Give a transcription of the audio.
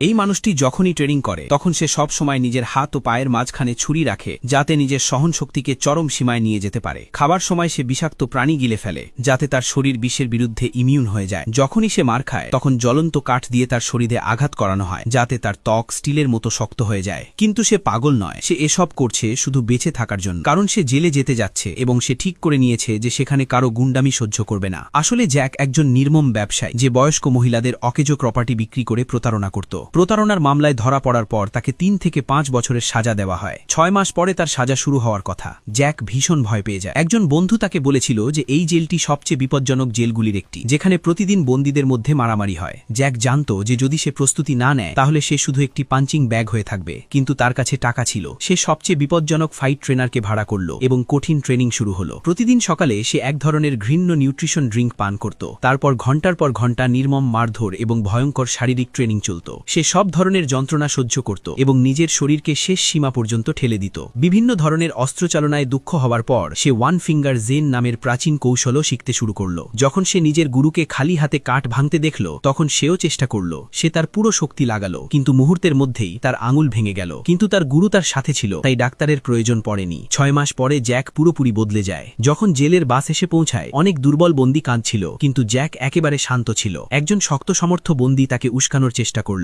এই মানুষটি যখনই ট্রেনিং করে তখন সে সব সময় নিজের হাত ও পায়ের মাঝখানে ছুরি রাখে যাতে নিজের সহনশক্তিকে চরম সীমায় নিয়ে যেতে পারে। খাবার সময় সে বিষাক্ত প্রাণী গিলে ফেলে যাতে তার শরীর বিষের বিরুদ্ধে ইমিউন হয়ে যায়। যখনই সে মার খায় তখন জ্বলন্ত কাঠ দিয়ে তার শরীরে আঘাত করানো হয় যাতে তার ত্বক স্টিলের মতো শক্ত হয়ে যায়। কিন্তু সে পাগল নয়, সে এসব করছে শুধু বেঁচে থাকার জন্য, কারণ সে জেলে যেতে যাচ্ছে এবং সে ঠিক করে নিয়েছে যে সেখানে কারো গুন্ডামি সহ্য করবে না। আসলে জ্যাক একজন নির্মম ব্যবসায়ী যে বয়স্ক মহিলাদের অকেজো প্রপার্টি বিক্রি করে প্রতারণা করত। প্রতারণার মামলায় ধরা পড়ার পর তাকে 3 থেকে 5 বছরের সাজা দেওয়া হয়। 6 মাস পরে তার সাজা শুরু হওয়ার কথা। জ্যাক ভীষণ ভয় পেয়ে যায়। একজন বন্ধু তাকে বলেছিল যে এই জেলটি সবচেয়ে বিপজ্জনক জেলগুলির একটি, যেখানে প্রতিদিন বন্দীদের মধ্যে মারামারি হয়। জ্যাক জানত যে যদি সে প্রস্তুতি না নেয় তাহলে সে শুধু একটি পাঞ্চিং ব্যাগ হয়ে থাকবে, কিন্তু তার কাছে টাকা ছিল। সে সবচেয়ে বিপজ্জনক ফাইট ট্রেনারকে ভাড়া করল এবং কঠিন ট্রেনিং শুরু হলো। প্রতিদিন সকালে সে এক ধরনের ঘৃণ্য নিউট্রিশন ড্রিঙ্ক পান করত। তারপর ঘন্টার পর ঘন্টা নির্মম মারধর এবং ভয়ঙ্কর শারীরিক ট্রেনিং চলত। সে সব ধরনের যন্ত্রণা সহ্য করত এবং নিজের শরীরকে শেষ সীমা পর্যন্ত ঠেলে দিত। বিভিন্ন ধরনের অস্ত্রচালনায় দুঃখ হওয়ার পর সে ওয়ান ফিঙ্গার জেন নামের প্রাচীন কৌশলও শিখতে শুরু করল। যখন সে নিজের গুরুকে খালি হাতে কাঠ ভাঙতে দেখল তখন সেও চেষ্টা করল। সে তার পুরো শক্তি লাগালো, কিন্তু মুহূর্তের মধ্যেই তার আঙুল ভেঙে গেল। কিন্তু তার গুরু তার সাথে ছিল, তাই ডাক্তারের প্রয়োজন পড়েনি। 6 মাস পরে জ্যাক পুরোপুরি বদলে যায়। যখন জেলের বাস এসে পৌঁছায় অনেক দুর্বল বন্দী কাঁদছিল, কিন্তু জ্যাক একেবারে শান্ত ছিল। একজন শক্ত সমর্থ বন্দী তাকে উস্কানোর চেষ্টা করল।